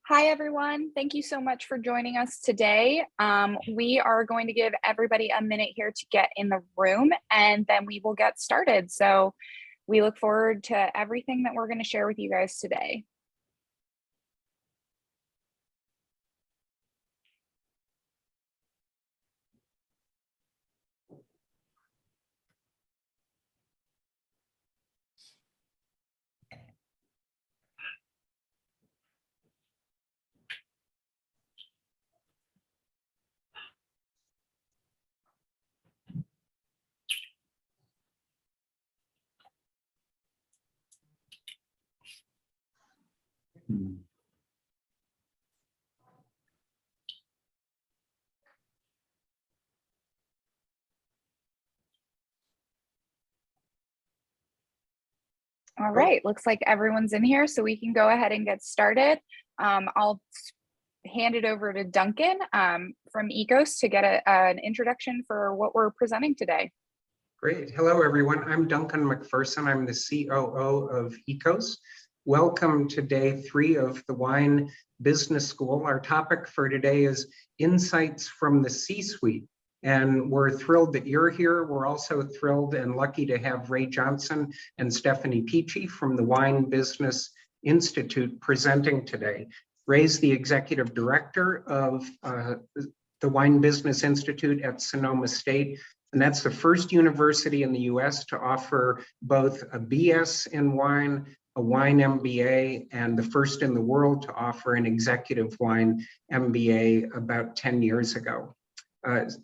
Hi, everyone. Thank you so much for joining us today. We are going to give everybody a minute here to get in the room, and then we will get started. So we look forward to everything that we're going to share with you guys today. All right, looks like everyone's in here, so we can go ahead and get started. I'll hand it over to Duncan from ECOS to get an introduction for what we're presenting today. Great. Hello, everyone. I'm Duncan McPherson. I'm the COO of ECOS. Welcome to day 3 of the Wine Business School. Our topic for today is Insights from the C-Suite. And we're thrilled that you're here. We're also thrilled and lucky to have Ray Johnson and Stephanie Peachy from the Wine Business Institute presenting today. Ray's the executive director of the Wine Business Institute at Sonoma State. And that's the first university in the US to offer both a BS in wine, a wine MBA, and the first in the world to offer an executive wine MBA about 10 years ago.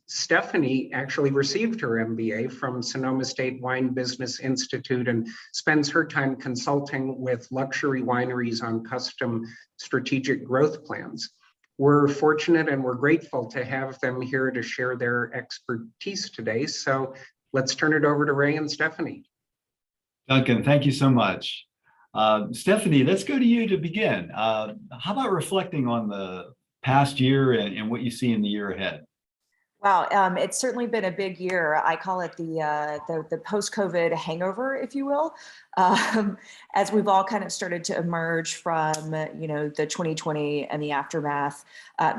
Stephanie actually received her MBA from Sonoma State Wine Business Institute and spends her time consulting with luxury wineries on custom strategic growth plans. We're fortunate and we're grateful to have them here to share their expertise today. So let's turn it over to Ray and Stephanie. Duncan, thank you so much. Stephanie, let's go to you to begin. How about reflecting on the past year and what you see in the year ahead? Wow, it's certainly been a big year. I call it the post-COVID hangover, if you will, as we've all kind of started to emerge from the 2020 and the aftermath,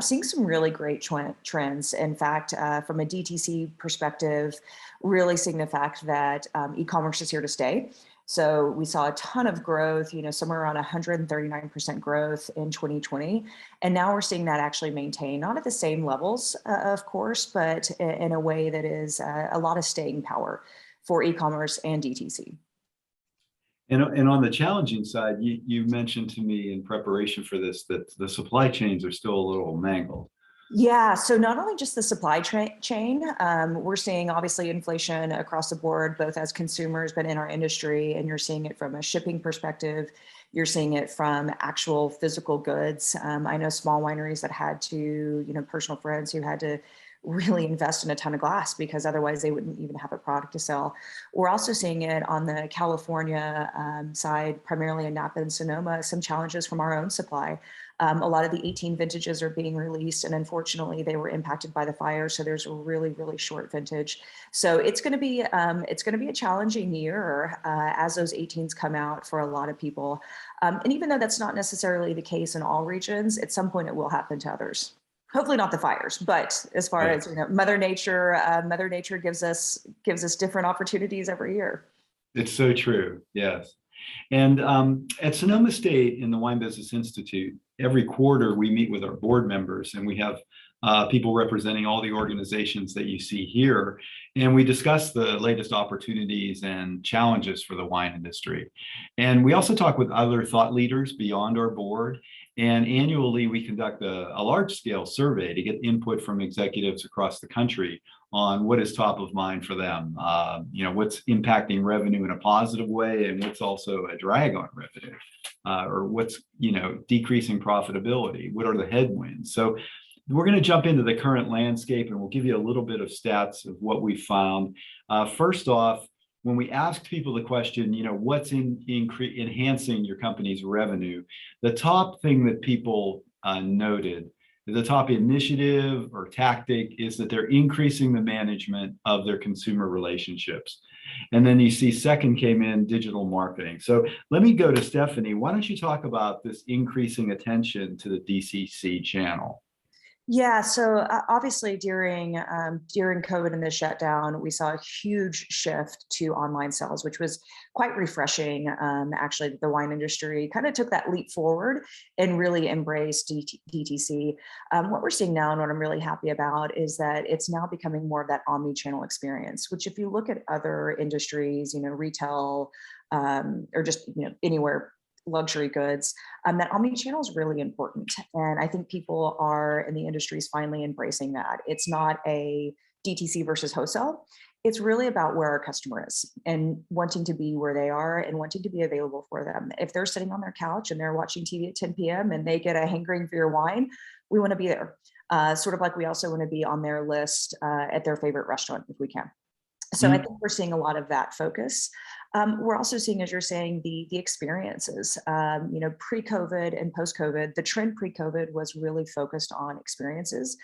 seeing some really great trends. In fact, from a DTC perspective, really seeing the fact that e-commerce is here to stay. So we saw a ton of growth, somewhere around 139% growth in 2020. And now we're seeing that actually maintain, not at the same levels, of course, but in a way that is a lot of staying power for e-commerce and DTC. And on the challenging side, you mentioned to me in preparation for this that the supply chains are still a little mangled. Yeah, so not only just the supply chain, we're seeing obviously inflation across the board, both as consumers, but in our industry, and you're seeing it from a shipping perspective, you're seeing it from actual physical goods. I know small wineries that had to, personal friends who had to really invest in a ton of glass because otherwise they wouldn't even have a product to sell. We're also seeing it on the California side, primarily in Napa and Sonoma, some challenges from our own supply. A lot of the 18 vintages are being released, and unfortunately they were impacted by the fire. So there's a really, really short vintage. So it's going to be a challenging year as those 18s come out for a lot of people. And even though that's not necessarily the case in all regions, at some point it will happen to others. Hopefully not the fires, but as far as Mother Nature gives us different opportunities every year. It's so true, yes. And at Sonoma State in the Wine Business Institute, every quarter we meet with our board members, and we have people representing all the organizations that you see here, and we discuss the latest opportunities and challenges for the wine industry. And we also talk with other thought leaders beyond our board. And annually, we conduct a large-scale survey to get input from executives across the country on what is top of mind for them, what's impacting revenue in a positive way, and what's also a drag on revenue, or what's decreasing profitability. What are the headwinds? So we're going to jump into the current landscape, and we'll give you a little bit of stats of what we found. First off, when we asked people the question, what's enhancing your company's revenue, the top thing that people noted, the top initiative or tactic, is that they're increasing the management of their consumer relationships. And then you see second came in digital marketing. So let me go to Stephanie. Why don't you talk about this increasing attention to the DCC channel? Yeah, so obviously during COVID and the shutdown, we saw a huge shift to online sales, which was quite refreshing. Actually, the wine industry kind of took that leap forward and really embraced DTC. What we're seeing now, and what I'm really happy about, is that it's now becoming more of that omni-channel experience. Which, if you look at other industries, retail, or just anywhere, luxury goods, that omni-channel is really important. And I think people are in the industry is finally embracing that. It's not a DTC versus wholesale. It's really about where our customer is and wanting to be where they are and wanting to be available for them. If they're sitting on their couch and they're watching TV at 10 p.m. and they get a hankering for your wine, we want to be there. Sort of like we also want to be on their list at their favorite restaurant if we can. So I think we're seeing a lot of that focus. We're also seeing, as you're saying, the experiences. Pre-COVID and post-COVID, the trend pre-COVID was really focused on experiences.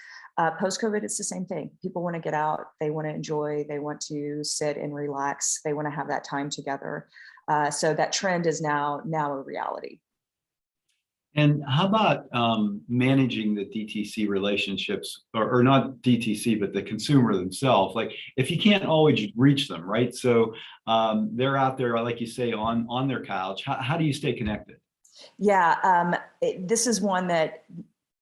Post-COVID, it's the same thing. People want to get out, they want to enjoy, they want to sit and relax, they want to have that time together. So that trend is now a reality. And how about managing the DTC relationships, or not DTC, but the consumer themselves? Like, if you can't always reach them, right? So they're out there, like you say, on their couch. How do you stay connected? Yeah, this is one that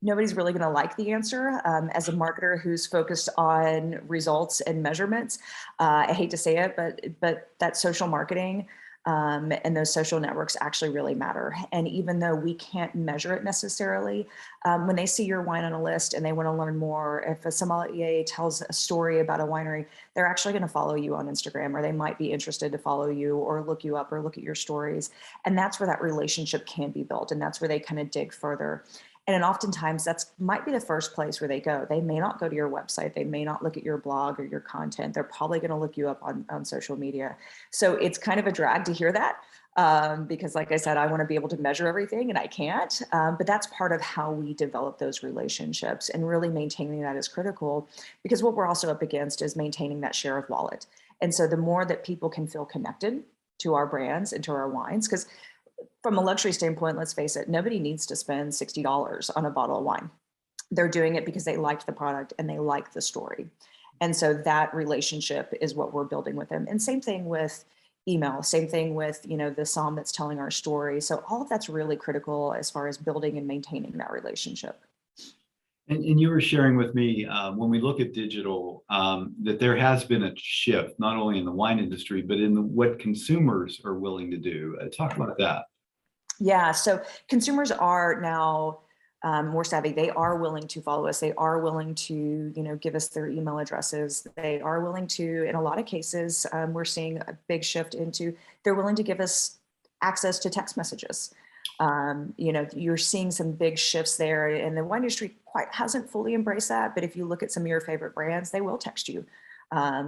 nobody's really going to like the answer. As a marketer who's focused on results and measurements, I hate to say it, but that social marketing and those social networks actually really matter. And even though we can't measure it necessarily, when they see your wine on a list and they want to learn more, if a sommelier tells a story about a winery, they're actually going to follow you on Instagram, or they might be interested to follow you or look you up or look at your stories. And that's where that relationship can be built. And that's where they kind of dig further. And oftentimes that's might be the first place where they go. They may not go to your website. They may not look at your blog or your content. They're probably going to look you up on social media. So it's kind of a drag to hear that because, like I said, I want to be able to measure everything and I can't. But that's part of how we develop those relationships, and really maintaining that is critical, because what we're also up against is maintaining that share of wallet. And so the more that people can feel connected to our brands and to our wines, because from a luxury standpoint, let's face it, nobody needs to spend $60 on a bottle of wine. They're doing it because they liked the product and they like the story. And so that relationship is what we're building with them. And same thing with email, same thing with, the somm that's telling our story. So all of that's really critical as far as building and maintaining that relationship. And you were sharing with me when we look at digital that there has been a shift, not only in the wine industry, but in what consumers are willing to do. Talk about that. Yeah, so consumers are now more savvy. They are willing to follow us. They are willing to, give us their email addresses. They are willing to, in a lot of cases, we're seeing a big shift into, they're willing to give us access to text messages. You're seeing some big shifts there, and the wine industry quite hasn't fully embraced that. But if you look at some of your favorite brands, they will text you. There's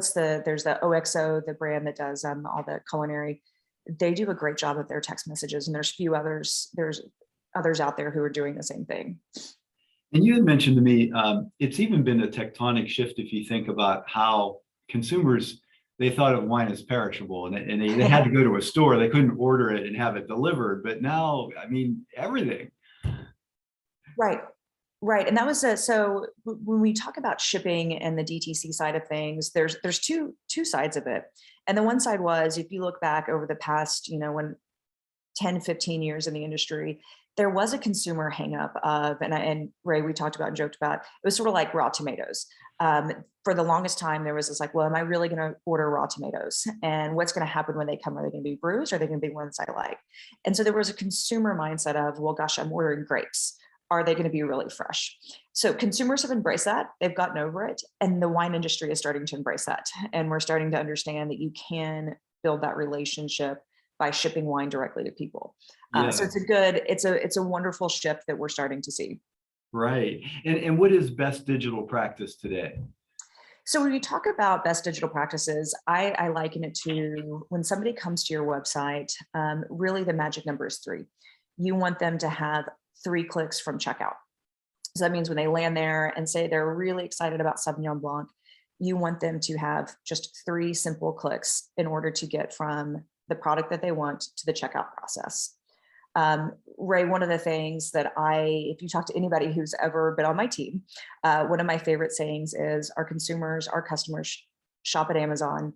the OXO, the brand that does all the culinary. They do a great job of their text messages, and there's others out there who are doing the same thing. And you had mentioned to me, it's even been a tectonic shift if you think about how consumers, they thought of wine as perishable, and they had to go to a store. They couldn't order it and have it delivered. But now, everything. Right. And that was so when we talk about shipping and the DTC side of things, there's two sides of it. And the one side was, if you look back over the past, 10, 15 years in the industry, there was a consumer hang up of, and Ray, we talked about and joked about, it was sort of like raw tomatoes. For the longest time, there was this like, well, am I really going to order raw tomatoes? And what's going to happen when they come? Are they going to be bruised? Or are they going to be ones I like? And so there was a consumer mindset of, well, gosh, I'm ordering grapes. Are they going to be really fresh? So consumers have embraced that. They've gotten over it. And the wine industry is starting to embrace that. And we're starting to understand that you can build that relationship by shipping wine directly to people. Yeah. So it's a wonderful shift that we're starting to see. Right. And what is best digital practice today? So when you talk about best digital practices, I liken it to when somebody comes to your website, really the magic number is 3. You want them to have 3 clicks from checkout. So that means when they land there and say they're really excited about Sauvignon Blanc, You want them to have just 3 simple clicks in order to get from the product that they want to the checkout process. Ray, one of the things that if you talk to anybody who's ever been on my team, one of my favorite sayings is our customers shop at Amazon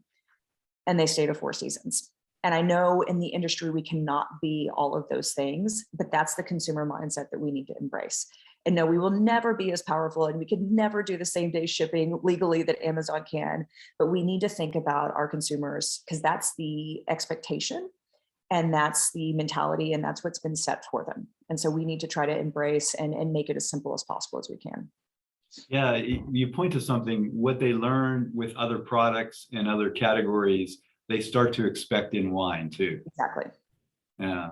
and they stay to 4 seasons. And I know in the industry, we cannot be all of those things, but that's the consumer mindset that we need to embrace. And no, we will never be as powerful and we can never do the same day shipping legally that Amazon can, but we need to think about our consumers because that's the expectation and that's the mentality and that's what's been set for them. And so we need to try to embrace and make it as simple as possible as we can. Yeah, you point to something, what they learn with other products and other categories, they start to expect in wine too. Exactly. Yeah.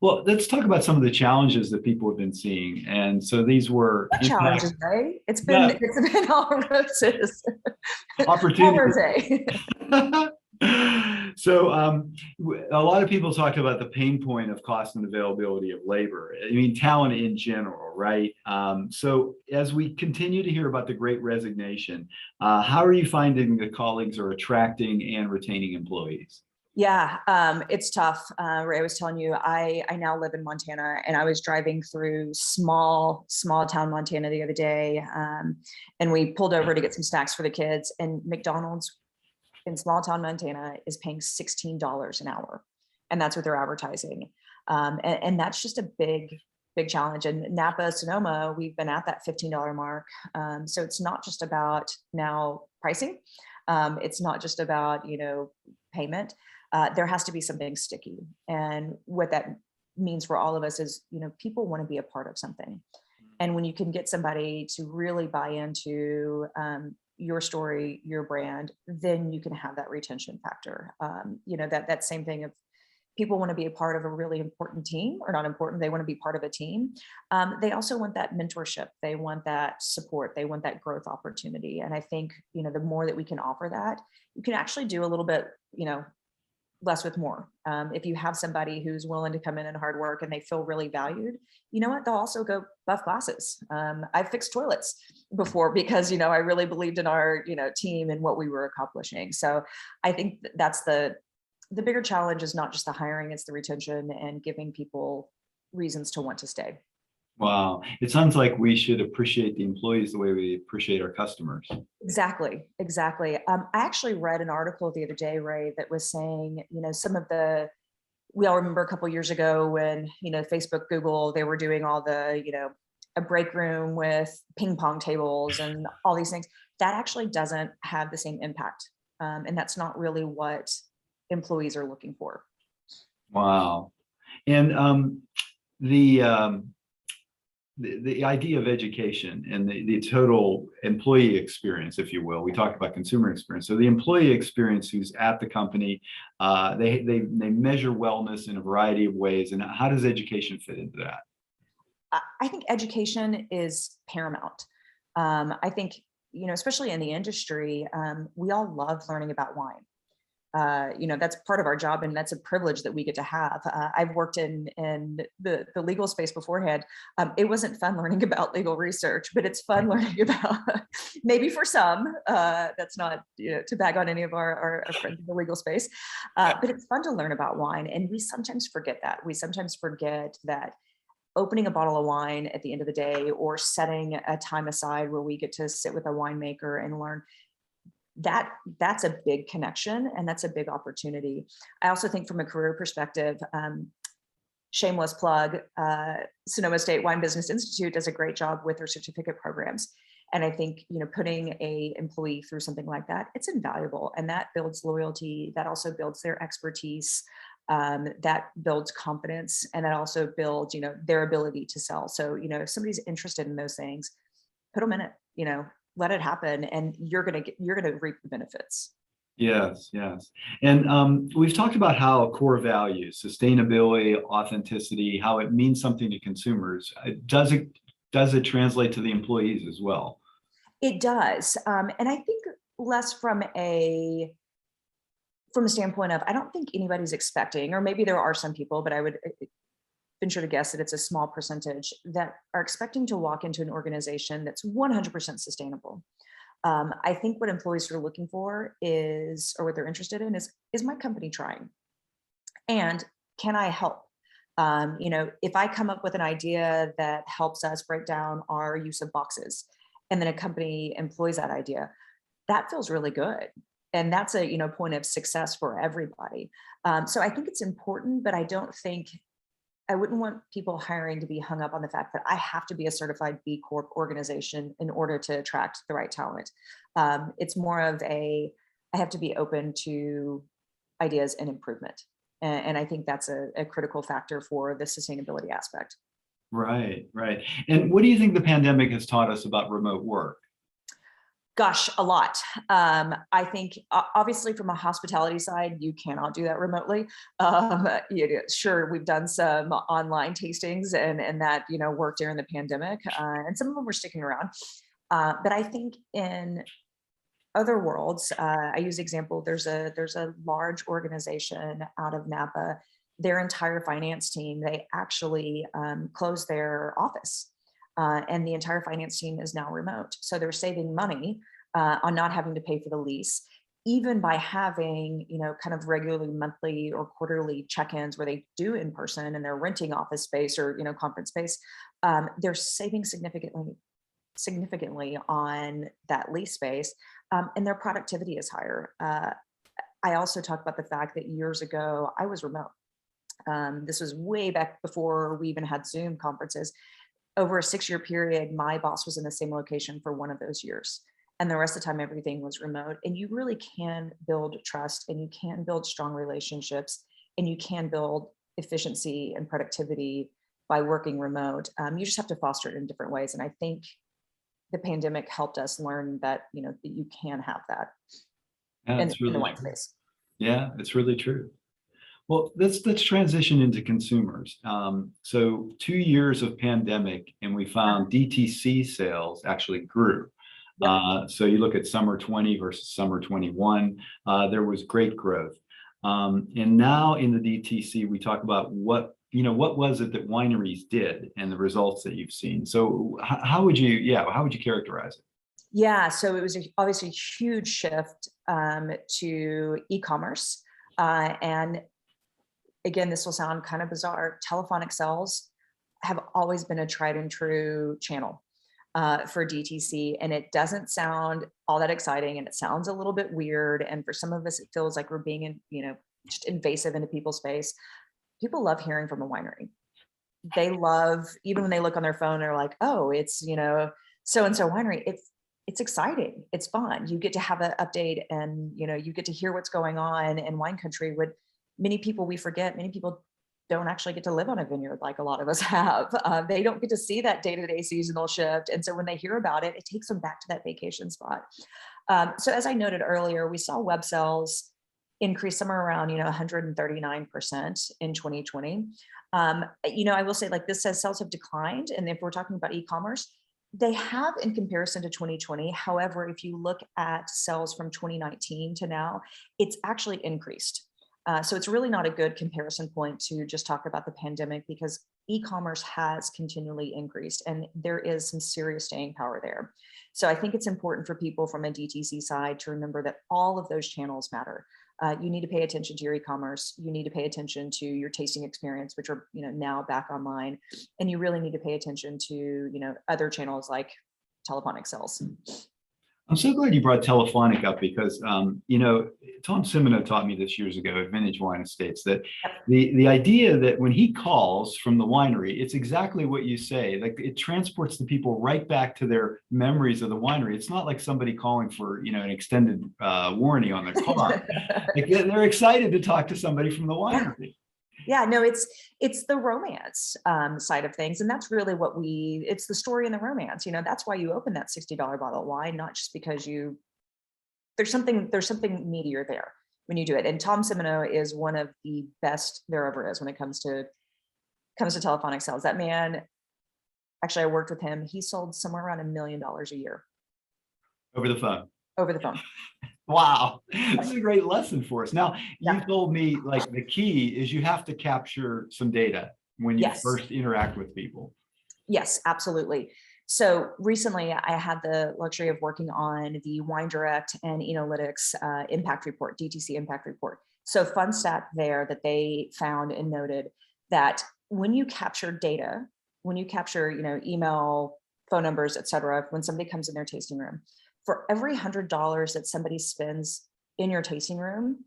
Well, let's talk about some of the challenges that people have been seeing. And so these were What challenges, right? It's been all roses. opportunities. So a lot of people talk about the pain point of cost and availability of labor. I mean, talent in general, right? So as we continue to hear about the Great Resignation, how are you finding the colleagues are attracting and retaining employees? Yeah, it's tough. Ray, I was telling you, I now live in Montana, and I was driving through small town Montana the other day, and we pulled over to get some snacks for the kids, and McDonald's in small town Montana is paying $16 an hour, and that's what they're advertising. And that's just a big challenge. And Napa, Sonoma, we've been at that $15 mark. So it's not just about now pricing. It's not just about, payment. There has to be something sticky. And what that means for all of us is, people want to be a part of something. And when you can get somebody to really buy into your story, your brand, then you can have that retention factor. That same thing of people want to be a part of a really important team, or not important, they want to be part of a team. They also want that mentorship. They want that support. They want that growth opportunity. And I think, the more that we can offer that, you can actually do a little bit, less with more. If you have somebody who's willing to come in and hard work and they feel really valued, you know what, they'll also go buff classes. I've fixed toilets before because, I really believed in our, team and what we were accomplishing. So I think that's the bigger challenge is not just the hiring, it's the retention and giving people reasons to want to stay. Wow. It sounds like we should appreciate the employees the way we appreciate our customers. Exactly. I actually read an article the other day, Ray, that was saying, we all remember a couple of years ago when, Facebook, Google, they were doing all the, a break room with ping pong tables and all these things. That actually doesn't have the same impact. And that's not really what employees are looking for. Wow. And the idea of education and the total employee experience, if you will, we talked about consumer experience. So the employee experience who's at the company, they measure wellness in a variety of ways. And how does education fit into that? I think education is paramount. I think, especially in the industry, we all love learning about wine. That's part of our job and that's a privilege that we get to have. I've worked in the legal space beforehand. It wasn't fun learning about legal research, but it's fun learning about, maybe for some, that's not, to bag on any of our friends in the legal space, but it's fun to learn about wine. And we sometimes forget that. We sometimes forget that opening a bottle of wine at the end of the day or setting a time aside where we get to sit with a winemaker and learn, that's a big connection and that's a big opportunity. I also think from a career perspective, shameless plug, Sonoma State Wine Business Institute does a great job with their certificate programs. And I think, putting a employee through something like that, it's invaluable. And that builds loyalty. That also builds their expertise. That builds confidence. And that also builds, their ability to sell. So, if somebody's interested in those things, put them in it, let it happen, and you're gonna reap the benefits. Yes. And we've talked about how core values, sustainability, authenticity, how it means something to consumers. Does it translate to the employees as well? It does, and I think less from a standpoint of, I don't think anybody's expecting, or maybe there are some people, but I would venture to guess that it's a small percentage that are expecting to walk into an organization that's 100% sustainable. I think what employees are looking for is, or what they're interested in is my company trying? And can I help? If I come up with an idea that helps us break down our use of boxes, and then a company employs that idea, that feels really good. And that's a point of success for everybody. So I think it's important, but I wouldn't want people hiring to be hung up on the fact that I have to be a certified B Corp organization in order to attract the right talent. It's more of I have to be open to ideas and improvement. And I think that's a critical factor for the sustainability aspect. Right, right. And what do you think the pandemic has taught us about remote work? Gosh, a lot. I think obviously from a hospitality side, you cannot do that remotely. Sure, we've done some online tastings and that worked during the pandemic, and some of them were sticking around. But I think in other worlds, I use the example. There's a large organization out of Napa. Their entire finance team, they actually closed their office. And the entire finance team is now remote. So they're saving money on not having to pay for the lease, even by having, kind of regularly monthly or quarterly check-ins where they do in person and they're renting office space or, conference space. They're saving significantly on that lease space, and their productivity is higher. I also talk about the fact that years ago I was remote. This was way back before we even had Zoom conferences. Over a 6-year period, my boss was in the same location for one of those years. And the rest of the time, everything was remote. And you really can build trust, and you can build strong relationships, and you can build efficiency and productivity by working remote. You just have to foster it in different ways. And I think the pandemic helped us learn that, that you can have that Yeah, in it's the really white true. space. Yeah, it's really true. Well, let's transition into consumers. So 2 years of pandemic, and we found DTC sales actually grew. Yep. So you look at summer 20 versus summer 21, there was great growth. And now in the DTC, we talk about what was it that wineries did and the results that you've seen. So how would you characterize it? Yeah, so it was obviously a huge shift to e-commerce. And again, this will sound kind of bizarre. Telephonic sales have always been a tried and true channel for DTC, and it doesn't sound all that exciting, and it sounds a little bit weird. And for some of us, it feels like we're being, just invasive into people's space. People love hearing from a winery. They love, even when they look on their phone, they're like, "Oh, it's so and so winery." It's exciting. It's fun. You get to have an update, and you get to hear what's going on in wine country. What many people we forget. Many people don't actually get to live on a vineyard like a lot of us have. They don't get to see that day-to-day seasonal shift. And so when they hear about it, it takes them back to that vacation spot. So as I noted earlier, we saw web sales increase somewhere around 139% in 2020. I will say, like, this says sales have declined. And if we're talking about e-commerce, they have in comparison to 2020. However, if you look at sales from 2019 to now, it's actually increased. So it's really not a good comparison point to just talk about the pandemic, because e-commerce has continually increased and there is some serious staying power there. So I think it's important for people from a DTC side to remember that all of those channels matter. You need to pay attention to your e-commerce. You need to pay attention to your tasting experience, which are now back online, and you really need to pay attention to other channels like telephonic sales. I'm so glad you brought telephonic up, because Tom Simino taught me this years ago at Vintage Wine Estates, that the idea that when he calls from the winery, it's exactly what you say. Like, it transports the people right back to their memories of the winery. It's not like somebody calling for an extended warranty on their car. Like, they're excited to talk to somebody from the winery. Yeah, no, it's the romance side of things. And that's really it's the story and the romance. That's why you open that $60 bottle of wine, not just because there's something meatier there when you do it. And Tom Simino is one of the best there ever is when it comes to telephonic sales. That man, actually, I worked with him. He sold somewhere around $1 million a year. Over the phone. Over the phone. Wow, this is a great lesson for us. Now, you Yeah. told me, like, the key is you have to capture some data when you Yes. first interact with people. Yes, absolutely. So recently I had the luxury of working on the Wine Direct and Enolytics impact report, DTC impact report. So fun stat there that they found and noted that when you capture data, when you capture, email, phone numbers, et cetera, when somebody comes in their tasting room, for every $100 that somebody spends in your tasting room,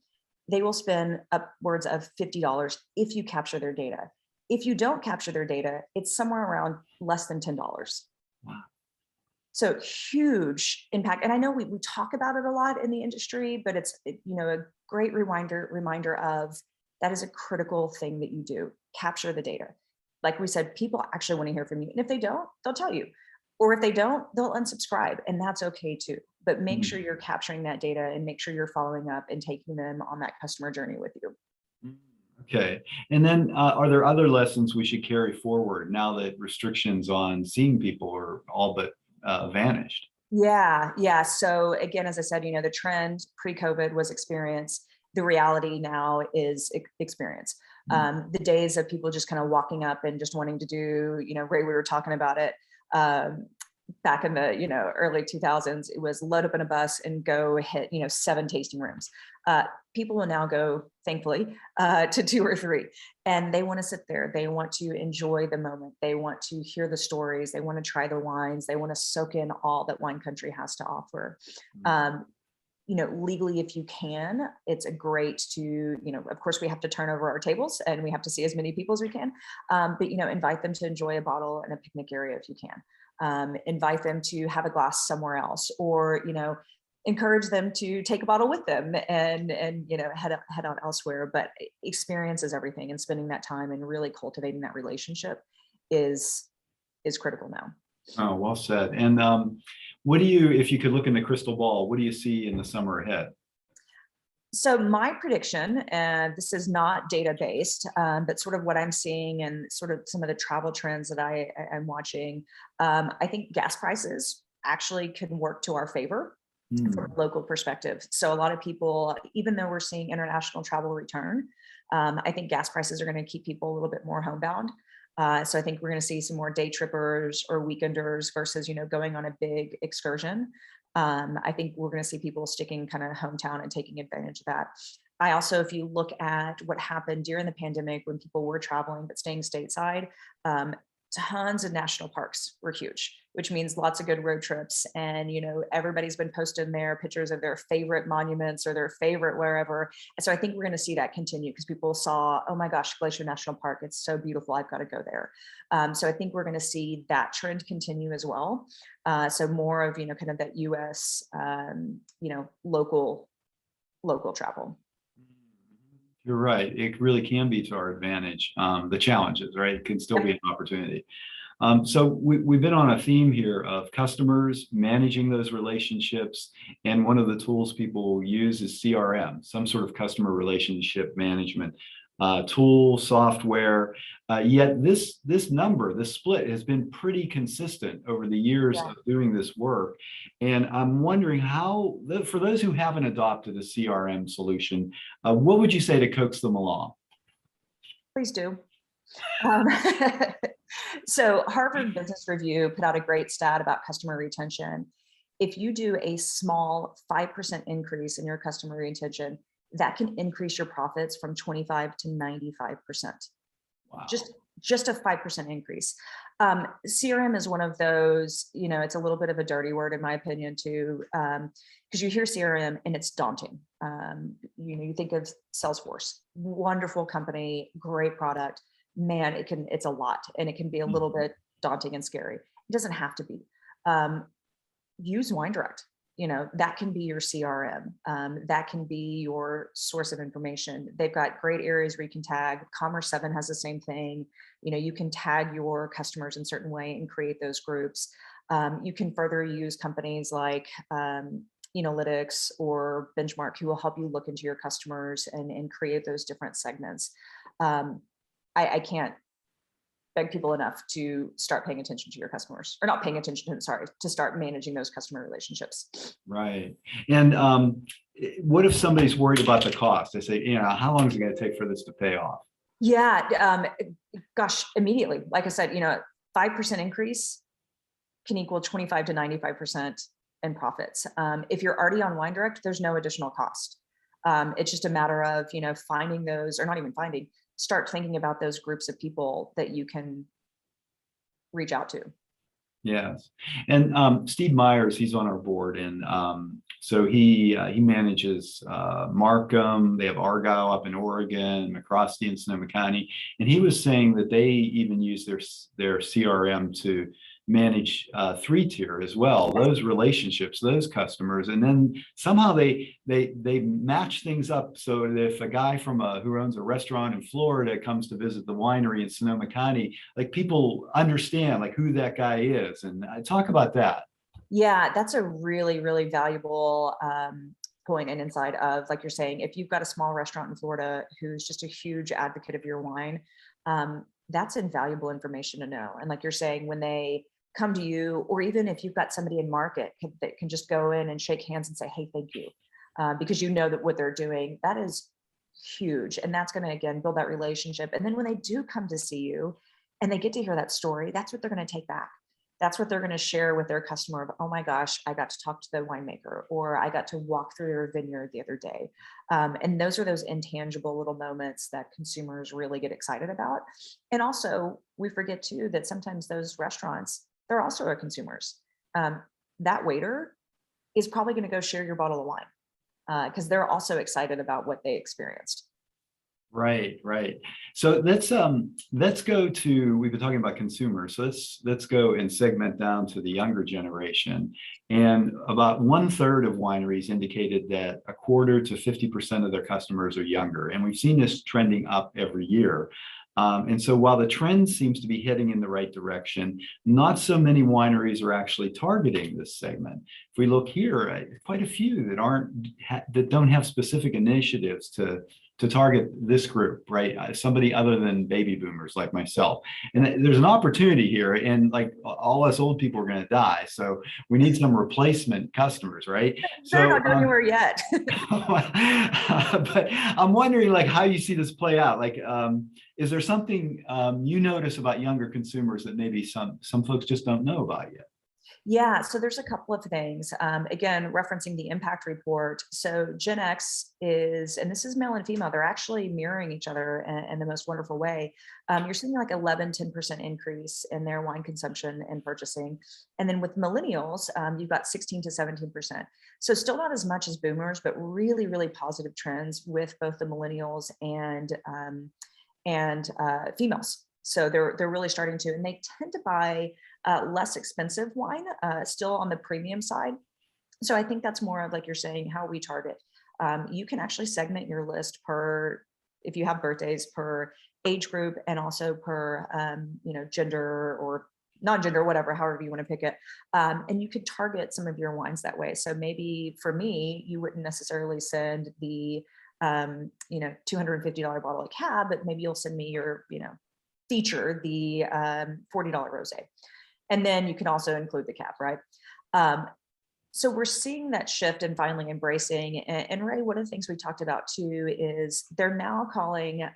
they will spend upwards of $50 if you capture their data. If you don't capture their data, it's somewhere around less than $10. Wow. So huge impact. And I know we talk about it a lot in the industry, but it's, a great reminder of that is a critical thing that you do. Capture the data. Like we said, people actually want to hear from you. And if they don't, they'll tell you. Or if they don't, they'll unsubscribe, and that's okay too. But make sure you're capturing that data and make sure you're following up and taking them on that customer journey with you. Okay. And then are there other lessons we should carry forward now that restrictions on seeing people are all but vanished? Yeah. So again, as I said, the trend pre-COVID was experience. The reality now is experience. The days of people just kind of walking up and just wanting to do, Ray, we were talking about it back in the, early 2000s, it was load up in a bus and go hit, 7 tasting rooms. People will now go, thankfully, to 2 or 3, and they want to sit there. They want to enjoy the moment. They want to hear the stories. They want to try the wines. They want to soak in all that wine country has to offer. Legally, if you can, it's a great to, of course we have to turn over our tables and we have to see as many people as we can, but, invite them to enjoy a bottle in a picnic area if you can. Invite them to have a glass somewhere else, or, encourage them to take a bottle with them and head out elsewhere. But experience is everything, and spending that time and really cultivating that relationship is critical now. Oh, well said. And what do you, if you could look in the crystal ball, what do you see in the summer ahead? So my prediction, and this is not data based, but sort of what I'm seeing and sort of some of the travel trends that I'm watching, I think gas prices actually can work to our favor from a local perspective. So a lot of people, even though we're seeing international travel return, I think gas prices are going to keep people a little bit more homebound. So I think we're going to see some more day trippers or weekenders versus, going on a big excursion. I think we're going to see people sticking kind of hometown and taking advantage of that. I also, if you look at what happened during the pandemic when people were traveling but staying stateside, tons of national parks were huge, which means lots of good road trips. And, everybody's been posting their pictures of their favorite monuments or their favorite wherever. And so I think we're going to see that continue because people saw, oh my gosh, Glacier National Park, it's so beautiful, I've got to go there. So I think we're going to see that trend continue as well. So more of, kind of that US, local travel. You're right. It really can be to our advantage. The challenges, right? It can still be an opportunity. So we've been on a theme here of customers, managing those relationships. And one of the tools people use is CRM, some sort of customer relationship management tool, software. Yet this number, this split has been pretty consistent over the years of doing this work. And I'm wondering how, for those who haven't adopted a CRM solution, what would you say to coax them along? Please do. So Harvard Business Review put out a great stat about customer retention. If you do a small 5% increase in your customer retention, that can increase your profits from 25 to 95%. Wow. Just a 5% increase. CRM is one of those, it's a little bit of a dirty word in my opinion too, because you hear CRM and it's daunting. You think of Salesforce, wonderful company, great product. Man, it's a lot, and it can be a little bit daunting and scary. It doesn't have to be. Use Wine Direct. That can be your CRM. That can be your source of information. They've got great areas where you can tag. Commerce 7 has the same thing. You can tag your customers in a certain way and create those groups. You can further use companies like Enolytics or Benchmark, who will help you look into your customers and create those different segments. I can't beg people enough to start paying attention to your customers, or not paying attention to them, sorry, to start managing those customer relationships. Right. And what if somebody's worried about the cost? They say, how long is it going to take for this to pay off? Yeah, gosh, immediately. Like I said, 5% increase, can equal 25 to 95% in profits. If you're already on Wine Direct, there's no additional cost. It's just a matter of, finding those, or not even finding, start thinking about those groups of people that you can reach out to. Yes. And Steve Myers, he's on our board. And so he manages Markham. They have Argyle up in Oregon, McCrosty in Sonoma County. And he was saying that they even use their CRM to manage 3-tier as well, those relationships, those customers. And then somehow they match things up so that if a guy from who owns a restaurant in Florida comes to visit the winery in Sonoma County, like people understand like who that guy is. And I talk about that. Yeah, that's a really, really valuable point and insight of, like you're saying, if you've got a small restaurant in Florida who's just a huge advocate of your wine, that's invaluable information to know. And like you're saying, when they come to you, or even if you've got somebody in market that can just go in and shake hands and say, hey, thank you, because you know that what they're doing, that is huge. And that's going to, again, build that relationship. And then when they do come to see you and they get to hear that story, that's what they're going to take back. That's what they're going to share with their customer of, oh my gosh, I got to talk to the winemaker, or I got to walk through their vineyard the other day. And those are those intangible little moments that consumers really get excited about. And also, we forget too that sometimes those restaurants, they're also our consumers. That waiter is probably going to go share your bottle of wine because they're also excited about what they experienced. Right. So let's go to, we've been talking about consumers. So let's go and segment down to the younger generation. And about 1/3 of wineries indicated that 1/4 to 50% of their customers are younger. And we've seen this trending up every year. And so while the trend seems to be heading in the right direction, not so many wineries are actually targeting this segment. If we look here, quite a few that don't have specific initiatives to target this group, right? Somebody other than baby boomers like myself. And there's an opportunity here, and like all us old people are going to die. So we need some replacement customers, right? They're not going anywhere yet. But I'm wondering like how you see this play out. Like, is there something you notice about younger consumers that maybe some folks just don't know about yet? Yeah, so there's a couple of things. Again, referencing the impact report. So Gen X is, and this is male and female, they're actually mirroring each other in the most wonderful way. You're seeing like 10% increase in their wine consumption and purchasing. And then with millennials, you've got 16 to 17%. So still not as much as boomers, but really, really positive trends with both the millennials and females. So they're really starting to, and they tend to buy less expensive wine, still on the premium side. So I think that's more of, like you're saying, how we target. You can actually segment your list per, if you have birthdays, per age group, and also per gender or non-gender, whatever, however you want to pick it. And you could target some of your wines that way. So maybe for me, you wouldn't necessarily send the $250 bottle of Cab, but maybe you'll send me your feature, the $40 rosé. And then you can also include the Cab, right? So we're seeing that shift and finally embracing. And Ray, one of the things we talked about too is they're now calling,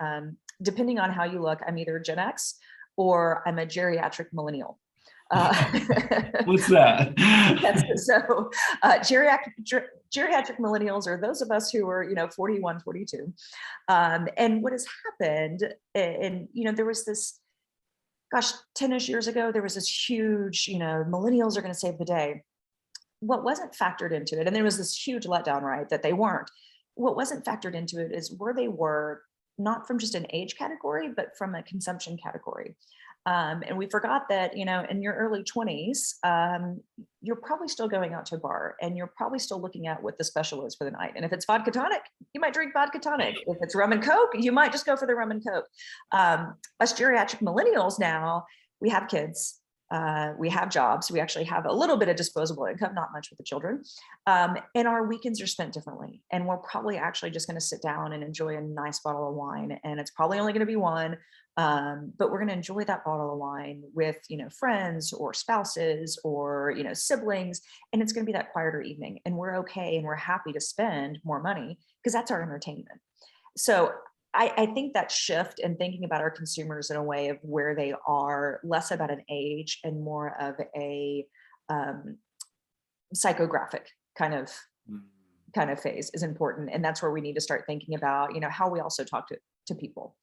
depending on how you look, I'm either Gen X or I'm a geriatric millennial. What's that? Yes, so geriatric millennials are those of us who are 41, 42. And what has happened, and there was this, 10-ish years ago, there was this huge, millennials are going to save the day. What wasn't factored into it, and there was this huge letdown, right, that they weren't. What wasn't factored into it is where they were, not from just an age category, but from a consumption category. And we forgot that, in your early 20s, you're probably still going out to a bar and you're probably still looking at what the special is for the night. And if it's vodka tonic, you might drink vodka tonic. If it's rum and Coke, you might just go for the rum and Coke. Us geriatric millennials now, we have kids, we have jobs, we actually have a little bit of disposable income, not much with the children. And our weekends are spent differently. And we're probably actually just going to sit down and enjoy a nice bottle of wine. And it's probably only going to be one. But we're going to enjoy that bottle of wine with, friends or spouses or, siblings, and it's going to be that quieter evening, and we're okay. And we're happy to spend more money because that's our entertainment. So I think that shift in thinking about our consumers in a way of where they are, less about an age and more of a psychographic kind of phase is important. And that's where we need to start thinking about, how we also talk to people.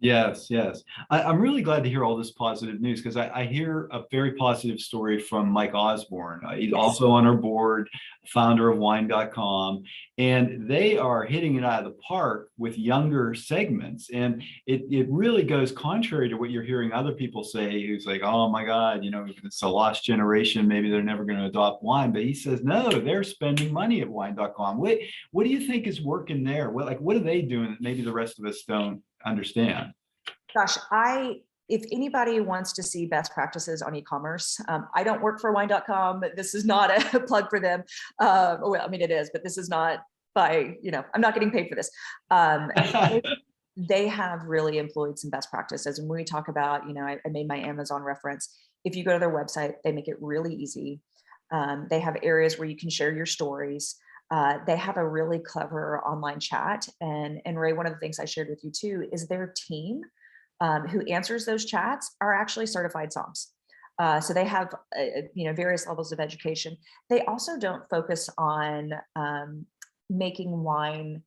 Yes, yes. I'm really glad to hear all this positive news because I hear a very positive story from Mike Osborne. He's Yes. also on our board, founder of wine.com, and they are hitting it out of the park with younger segments. And it really goes contrary to what you're hearing other people say, who's like, oh my God, it's a lost generation. Maybe they're never going to adopt wine. But he says, no, they're spending money at wine.com. What do you think is working there? What are they doing that maybe the rest of us don't understand? Gosh, if anybody wants to see best practices on e-commerce, I don't work for wine.com. This is not a plug for them. Well, I mean, it is, but this is not I'm not getting paid for this. They have really employed some best practices. And when we talk about, I made my Amazon reference. If you go to their website, they make it really easy. They have areas where you can share your stories. They have a really clever online chat. And Ray, one of the things I shared with you too, is their team who answers those chats are actually certified somms. So they have, various levels of education. They also don't focus on making wine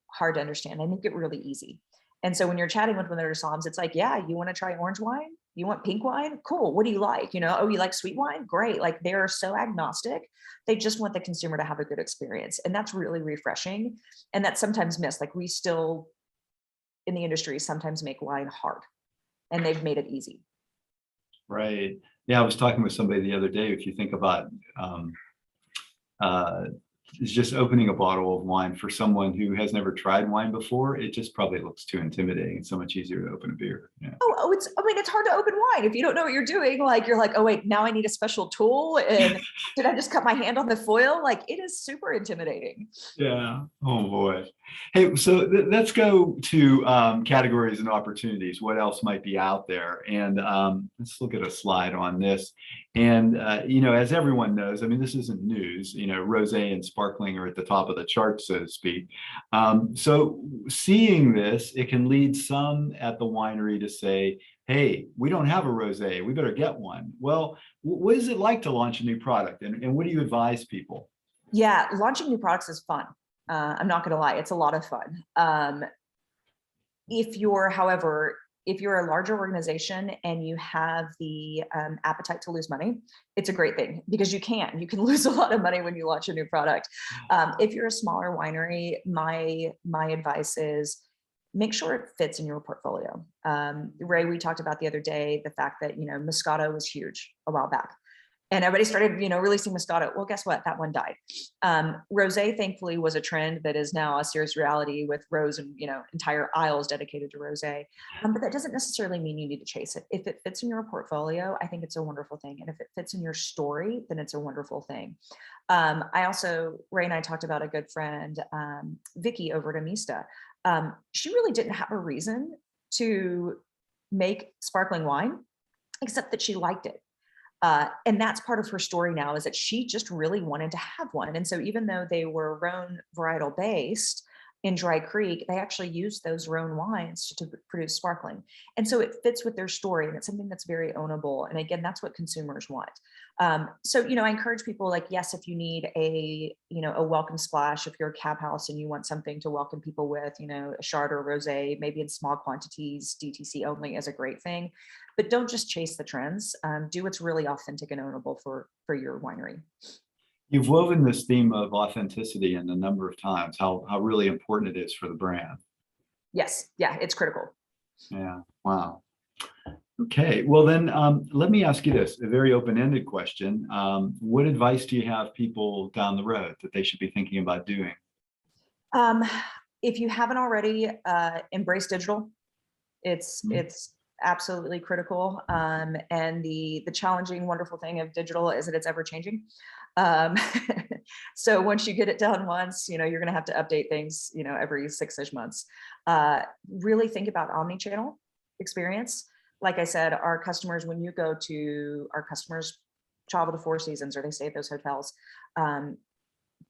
hard to understand. They make it really easy. And so when you're chatting with one of their somms, it's like, yeah, you want to try orange wine? You want pink wine? Cool. What do you like? Oh, you like sweet wine? Great. Like they're so agnostic. They just want the consumer to have a good experience. And that's really refreshing. And that's sometimes missed. Like we still in the industry sometimes make wine hard, and they've made it easy. Right. Yeah, I was talking with somebody the other day. If you think about is just opening a bottle of wine for someone who has never tried wine before, it just probably looks too intimidating. It's so much easier to open a beer. Yeah. It's hard to open wine if you don't know what you're doing. Like you're like, oh wait, now I need a special tool, and did I just cut my hand on the foil? Like it is super intimidating. Yeah. Oh boy. Hey, so let's go to categories and opportunities. What else might be out there? And let's look at a slide on this. And as everyone knows, I mean, this isn't news. Rosé and sparkling are at the top of the chart, so to speak. So seeing this, it can lead some at the winery to say, hey, we don't have a rosé, we better get one. Well, what is it like to launch a new product, and what do you advise people? Yeah, launching new products is fun. I'm not going to lie, it's a lot of fun. If you're a larger organization and you have the appetite to lose money, it's a great thing because you can lose a lot of money when you launch a new product. If you're a smaller winery, my advice is make sure it fits in your portfolio. Ray, we talked about the other day, the fact that, Moscato was huge a while back. And everybody started, releasing Moscato. Well, guess what? That one died. Rosé, thankfully, was a trend that is now a serious reality with rose and, entire aisles dedicated to rosé. But that doesn't necessarily mean you need to chase it. If it fits in your portfolio, I think it's a wonderful thing. And if it fits in your story, then it's a wonderful thing. Ray and I talked about a good friend, Vicky over at Amista. She really didn't have a reason to make sparkling wine, except that she liked it. And that's part of her story now, is that she just really wanted to have one. And so even though they were Rhone varietal based in Dry Creek, they actually used those Rhone wines to produce sparkling. And so it fits with their story, and it's something that's very ownable. And again, that's what consumers want. So, I encourage people, like, yes, if you need a welcome splash, if you're a cab house and you want something to welcome people with, a Chard or rosé, maybe in small quantities, DTC only is a great thing. But don't just chase the trends. Do what's really authentic and ownable for your winery. You've woven this theme of authenticity in a number of times, how really important it is for the brand. Yes. Yeah, it's critical. Yeah. Wow. Okay. Well, then let me ask you this, a very open-ended question. What advice do you have people down the road that they should be thinking about doing? If you haven't already, embrace digital. It's absolutely critical. And the challenging, wonderful thing of digital is that it's ever changing. So once you get it done once, you're going to have to update things, every 6-ish months. Really think about omni-channel experience. Like I said, our customers travel to Four Seasons or they stay at those hotels.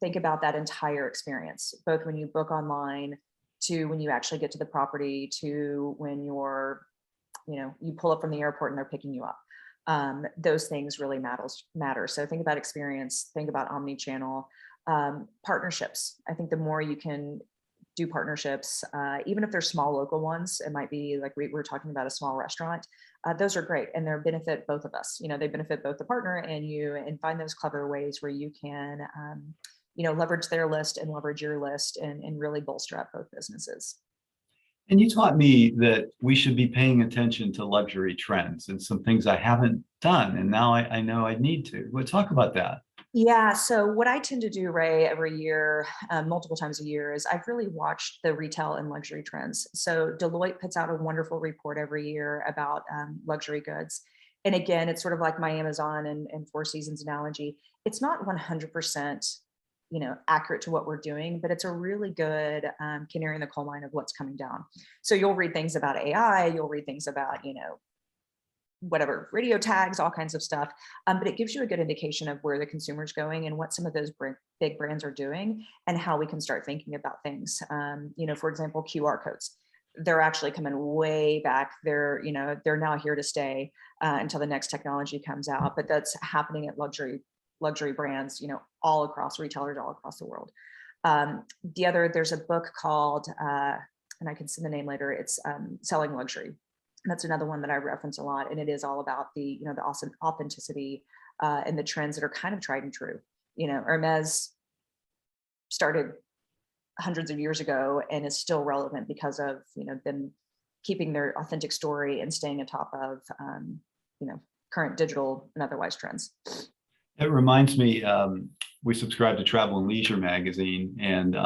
Think about that entire experience, both when you book online, to when you actually get to the property, to when you pull up from the airport and they're picking you up. Those things really matter. So think about experience, think about omni-channel, partnerships. I think the more you can do partnerships, even if they're small local ones, it might be like we were talking about a small restaurant. Those are great, and they benefit both of us. They benefit both the partner and you, and find those clever ways where you can, leverage their list and leverage your list and really bolster up both businesses. And you taught me that we should be paying attention to luxury trends and some things I haven't done, and now I know I need to. We'll talk about that. Yeah. So what I tend to do, Ray, every year, multiple times a year, is I've really watched the retail and luxury trends. So Deloitte puts out a wonderful report every year about luxury goods. And again, it's sort of like my Amazon and Four Seasons analogy. It's not 100%, accurate to what we're doing, but it's a really good canary in the coal mine of what's coming down. So you'll read things about AI, you'll read things about, whatever, radio tags, all kinds of stuff. But it gives you a good indication of where the consumer's going and what some of those big brands are doing and how we can start thinking about things. For example, QR codes. They're actually coming way back. They're now here to stay until the next technology comes out. But that's happening at luxury brands, all across retailers, all across the world. There's a book called, and I can send the name later, it's Selling Luxury. That's another one that I reference a lot, and it is all about the awesome authenticity and the trends that are kind of tried and true. Hermes started hundreds of years ago and is still relevant because of them keeping their authentic story and staying on top of current digital and otherwise trends. It reminds me, we subscribe to Travel and Leisure magazine, and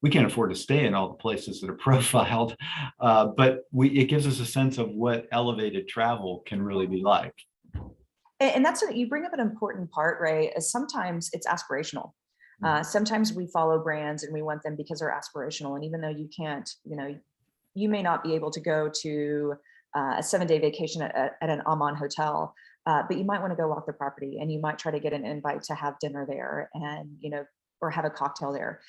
we can't afford to stay in all the places that are profiled, but it gives us a sense of what elevated travel can really be like. And that's what you bring up an important part, Ray, is sometimes it's aspirational. Sometimes we follow brands and we want them because they're aspirational. And even though you can't, you may not be able to go to a 7-day vacation at an Aman hotel, but you might want to go off the property and you might try to get an invite to have dinner there and, or have a cocktail there.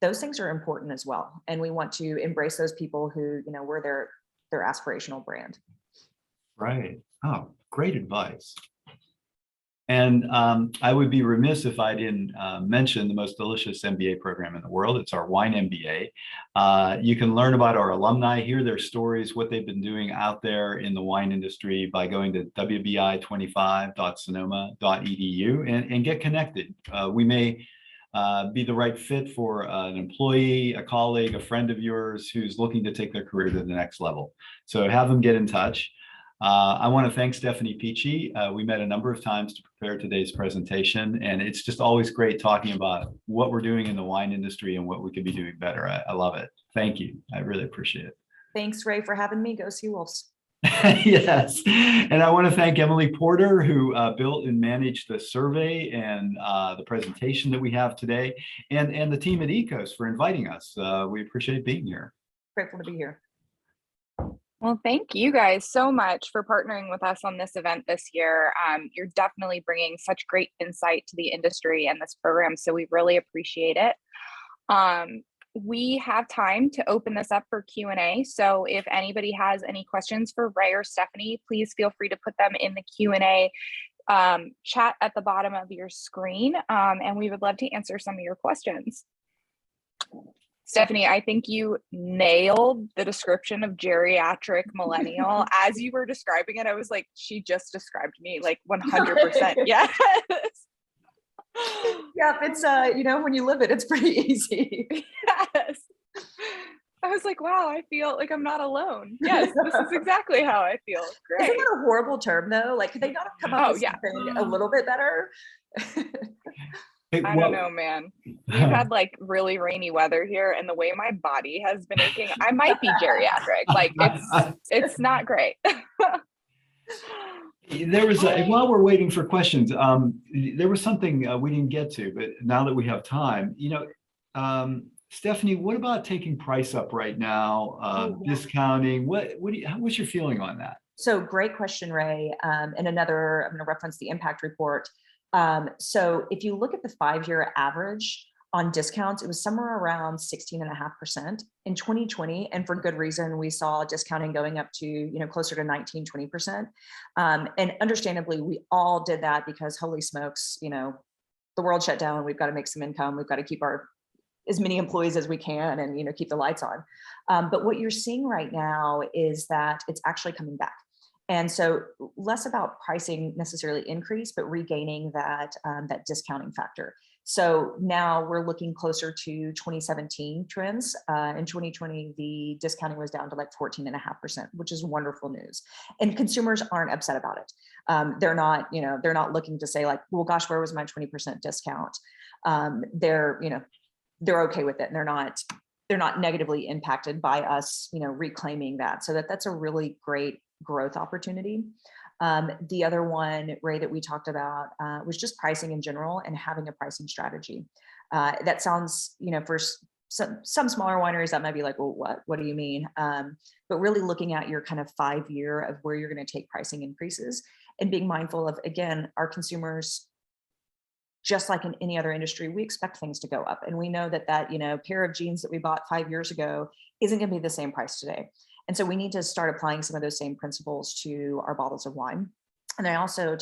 Those things are important as well. And we want to embrace those people who, we're their aspirational brand. Right. Oh, great advice. And I would be remiss if I didn't mention the most delicious MBA program in the world. It's our Wine MBA. You can learn about our alumni, hear their stories, what they've been doing out there in the wine industry by going to wbi25.sonoma.edu and get connected. We may be the right fit for an employee, a colleague, a friend of yours who's looking to take their career to the next level. So have them get in touch. I want to thank Stephanie Peachy. We met a number of times to prepare today's presentation, and it's just always great talking about what we're doing in the wine industry and what we could be doing better. I love it. Thank you. I really appreciate it. Thanks, Ray, for having me. Go Sea Wolves. Yes. And I want to thank Emily Porter, who built and managed the survey and the presentation that we have today, and the team at ECOS for inviting us. We appreciate being here. Grateful to be here. Well, thank you guys so much for partnering with us on this event this year. You're definitely bringing such great insight to the industry and this program, so we really appreciate it. We have time to open this up for Q&A, so if anybody has any questions for Ray or Stephanie, please feel free to put them in the Q&A chat at the bottom of your screen, and we would love to answer some of your questions. Stephanie, I think you nailed the description of geriatric millennial. As you were describing it, I was like, she just described me like 100%. Yes. Yeah, it's, when you live it, it's pretty easy. Yes. I was like, wow, I feel like I'm not alone. Yes, this is exactly how I feel. Great. Isn't that a horrible term though? Like, could they not have come up with something a little bit better? I don't know, man. We've had like really rainy weather here, and the way my body has been aching, I might be geriatric. Like it's not great. There was while we're waiting for questions, there was something we didn't get to, but now that we have time, Stephanie, what about taking price up right now? Discounting? What's your feeling on that? So great question, Ray. And I'm going to reference the impact report. So if you look at the 5-year average, on discounts, it was somewhere around 16.5% in 2020. And for good reason, we saw discounting going up to, you know, closer to 19, 20%. And understandably, we all did that because holy smokes, you know, the world shut down. We've got to make some income. We've got to keep our as many employees as we can and, you know, keep the lights on. But what you're seeing right now is that it's actually coming back. And so less about pricing necessarily increase, but regaining that, that discounting factor. So now we're looking closer to 2017 trends. In 2020, the discounting was down to like 14.5%, which is wonderful news. And consumers aren't upset about it. They're not, you know, they're not looking to say like, well, gosh, where was my 20% discount? They're, you know, they're okay with it, and they're not negatively impacted by us, you know, reclaiming that. So that's a really great growth opportunity. The other one, Ray, that we talked about was just pricing in general and having a pricing strategy. That sounds, you know, for some smaller wineries, that might be like, well, what do you mean? But really looking at your kind of 5-year of where you're going to take pricing increases and being mindful of, again, our consumers, just like in any other industry, we expect things to go up. And we know that, you know, pair of jeans that we bought 5 years ago isn't going to be the same price today. And so we need to start applying some of those same principles to our bottles of wine. And I also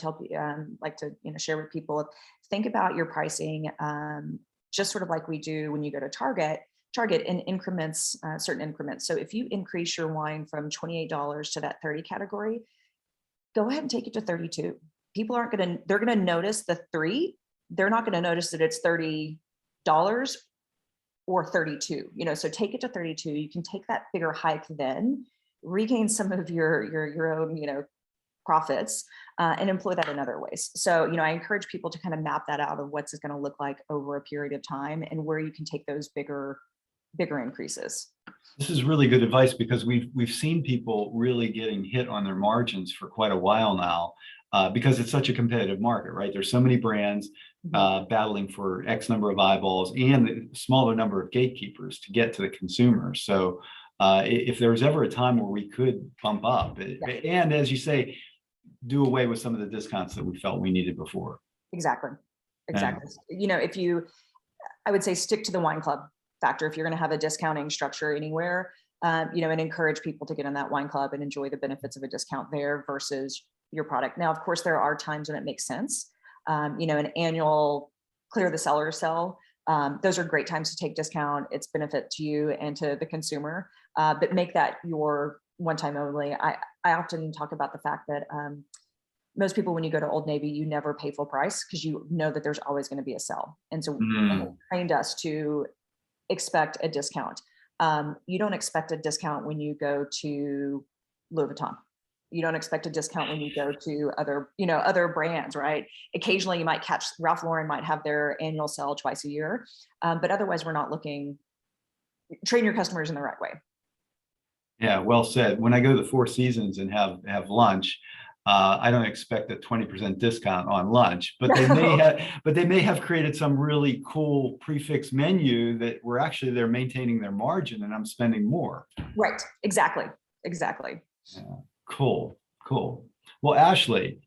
like to, you know, share with people, think about your pricing, just sort of like we do when you go to Target in increments, certain increments. So if you increase your wine from $28 to that 30 category, go ahead and take it to 32. People aren't going to, they're going to notice the 3. They're not going to notice that it's $30 or 32, you know, so take it to 32. You can take that bigger hike, then regain some of your own, you know, profits and employ that in other ways. So, you know, I encourage people to kind of map that out of what's it going to look like over a period of time and where you can take those bigger increases. This is really good advice, because we've seen people really getting hit on their margins for quite a while now, because it's such a competitive market, right? There's so many brands battling for X number of eyeballs and a smaller number of gatekeepers to get to the consumer. So if there was ever a time where we could bump up, and as you say, do away with some of the discounts that we felt we needed before. Exactly. You know, I would say stick to the wine club factor. If you're going to have a discounting structure anywhere, you know, and encourage people to get in that wine club and enjoy the benefits of a discount there versus your product. Now, of course, there are times when it makes sense. You know, an annual clear the cellar sale. Those are great times to take discount. It's benefit to you and to the consumer, but make that your one time only. I often talk about the fact that most people, when you go to Old Navy, you never pay full price because you know that there's always going to be a sale. And so it trained us to expect a discount. You don't expect a discount when you go to Louis Vuitton. You don't expect a discount when you go to other brands, right? Occasionally you might catch Ralph Lauren might have their annual sale twice a year, but otherwise we're not looking, train your customers in the right way. Yeah, well said. When I go to the Four Seasons and have lunch, I don't expect a 20% discount on lunch, but they may have created some really cool prefix menu that we're actually, they're maintaining their margin and I'm spending more. Right, exactly. Yeah. Cool. Well, Ashley.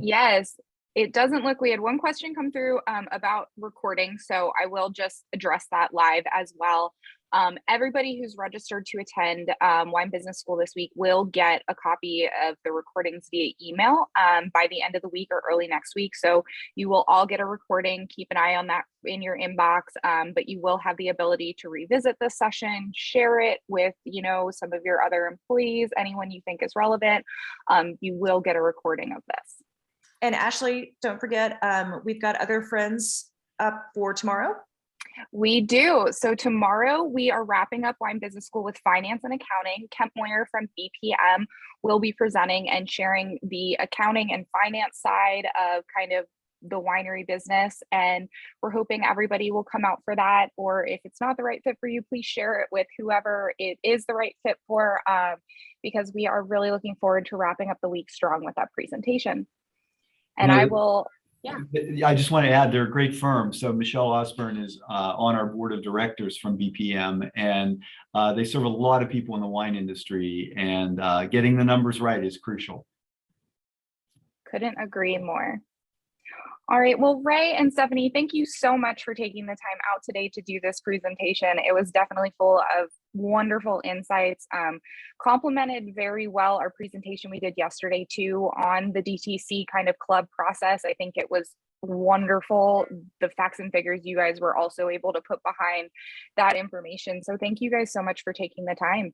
Yes, it doesn't look, we had one question come through about recording, so I will just address that live as well. Everybody who's registered to attend Wine Business School this week will get a copy of the recordings via email by the end of the week or early next week. So you will all get a recording. Keep an eye on that in your inbox, but you will have the ability to revisit this session, share it with, you know, some of your other employees, anyone you think is relevant. You will get a recording of this. And Ashley, don't forget, we've got other friends up for tomorrow. We do. So tomorrow we are wrapping up Wine Business School with finance and accounting. Kemp Moyer from BPM will be presenting and sharing the accounting and finance side of kind of the winery business. And we're hoping everybody will come out for that. Or if it's not the right fit for you, please share it with whoever it is the right fit for, because we are really looking forward to wrapping up the week strong with that presentation. And I will... Yeah. I just want to add, they're a great firm. So Michelle Osborne is on our board of directors from BPM, and they serve a lot of people in the wine industry, and getting the numbers right is crucial. Couldn't agree more. All right. Well, Ray and Stephanie, thank you so much for taking the time out today to do this presentation. It was definitely full of wonderful insights, complemented very well our presentation we did yesterday too on the DTC kind of club process. I think it was wonderful. The facts and figures you guys were also able to put behind that information. So thank you guys so much for taking the time.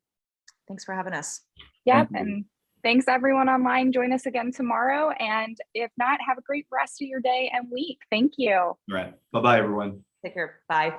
Thanks for having us. Yep. Thank you. And thanks everyone online. Join us again tomorrow. And if not, have a great rest of your day and week. Thank you. All right. Bye-bye, everyone. Take care. Bye.